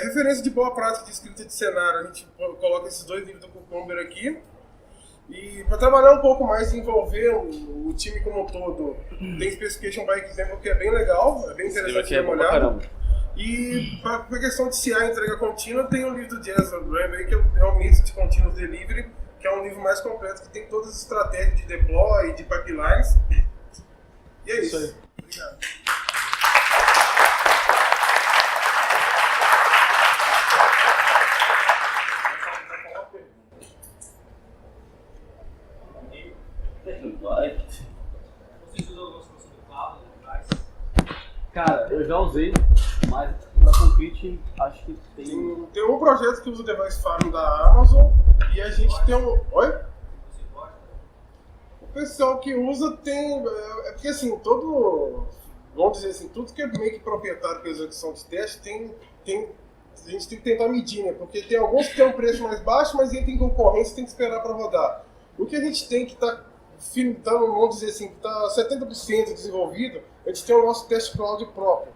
Referência de boa prática de escrita de cenário, a gente coloca esses dois livros do Cucumber aqui. E para trabalhar um pouco mais e envolver o time como um todo, tem Specification by Example, que é bem legal, é bem interessante de dar uma olhada. E para a questão de CI, entrega contínua, tem o livro do Jazz Ramey, que é um mix de Continuous Delivery, que é um livro mais completo, que tem todas as estratégias de deploy, de pipelines. E é isso. Aí. Obrigado. Vocês usam alguma solução do cloud, Cara, eu já usei, mas na Concrete acho que tem... Tem um projeto que usa o Device Farm da Amazon e a gente tem um... Oi? Você gosta? O pessoal que usa tem... É porque assim, vamos dizer assim, tudo que é meio que proprietário para execução de teste a gente tem que tentar medir, né? Porque tem alguns que tem um preço mais baixo, mas ele tem concorrência e tem que esperar para rodar. O que a gente tem que vamos dizer assim, que está 70% desenvolvido, a gente tem o nosso teste cloud próprio.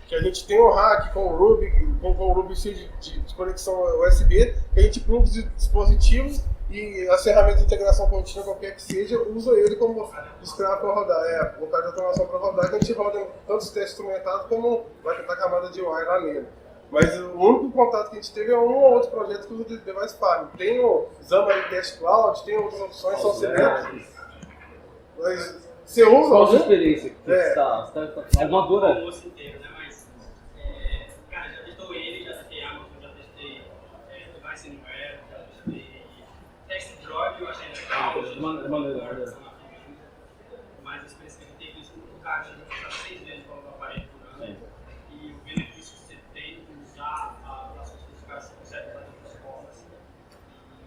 Que a gente tem o hack com o Ruby, com o Ruby de conexão USB, que a gente pluga os dispositivos e as ferramentas de integração contínua, qualquer que seja, usa ele como escravo para rodar. Local de automação para rodar, que a gente roda tanto os testes instrumentados como vai tentar a camada de UI lá nele. Mas o único contato que a gente teve é um ou outro projeto que usa o Device Farm. Tem o Xamarin Test Cloud, tem outras opções, são semelhantes. Mas você usa? Qual a sua experiência? É uma dura. O almoço inteiro, né? Mas, cara, já testou ele, já testei Amazon, já testei Device Anywhere, já testei Test Drop, eu achei legal. De maneira. Mas a experiência que eu tenho isso no cara, chega a passar 6 vezes para o aparelho por ano. E o benefício que você tem de usar as suas especificações, você consegue fazer outras formas.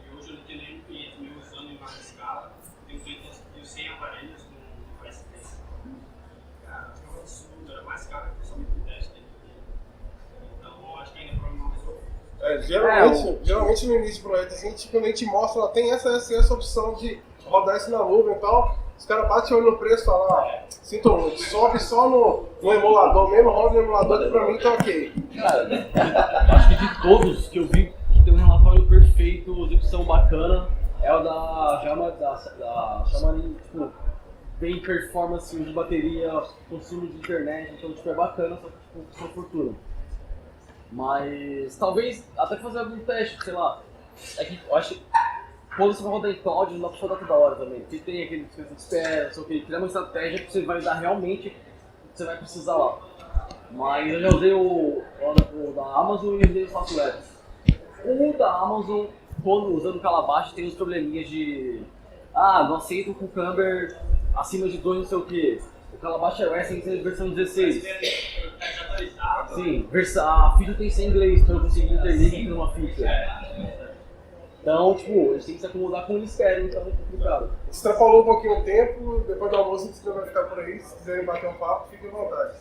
E hoje eu não tenho nenhum cliente meu usando em larga escala. Tenho clientes de 100 aparelhos com device test. Cara, é um absurdo, era mais caro que somente o teste dele. Então, acho que ainda é problema resolvido. Geralmente no início do projeto, quando a gente mostra, tem essa opção de rodar isso na nuvem e tal, os caras batem o olho no preço e falam, sinto muito, sobe só no emulador mesmo, roda no emulador que pra mim tá ok. Cara, acho que de todos que eu vi que tem um relatório perfeito, execução bacana, é o da Xamarin, tipo, bem performance de bateria, consumo de internet, então tipo, é bacana, só que tipo, custa uma fortuna. Mas talvez até fazer algum teste, sei lá. É que eu acho que quando você vai rodar em cloud, não dá pra rodar toda hora também. Porque tem aquele que você espera, não sei o que, criar uma estratégia que você vai dar realmente o que você vai precisar lá. Mas eu já usei o da Amazon e usei o Fastweb. O da Amazon, quando usando o Calabash, tem uns probleminhas de não aceito o Cucumber acima de 2 não sei o que. O Calabash iOS tem que ser versão 16. Sim, a feature tem que ser em inglês para eu conseguir interlink numa feature. Então, tipo, a gente tem que se acomodar com o que eles querem, então é complicado. Extrapolou um pouquinho o tempo, depois do almoço a gente vai ficar por aí, se quiserem bater um papo, fiquem à vontade.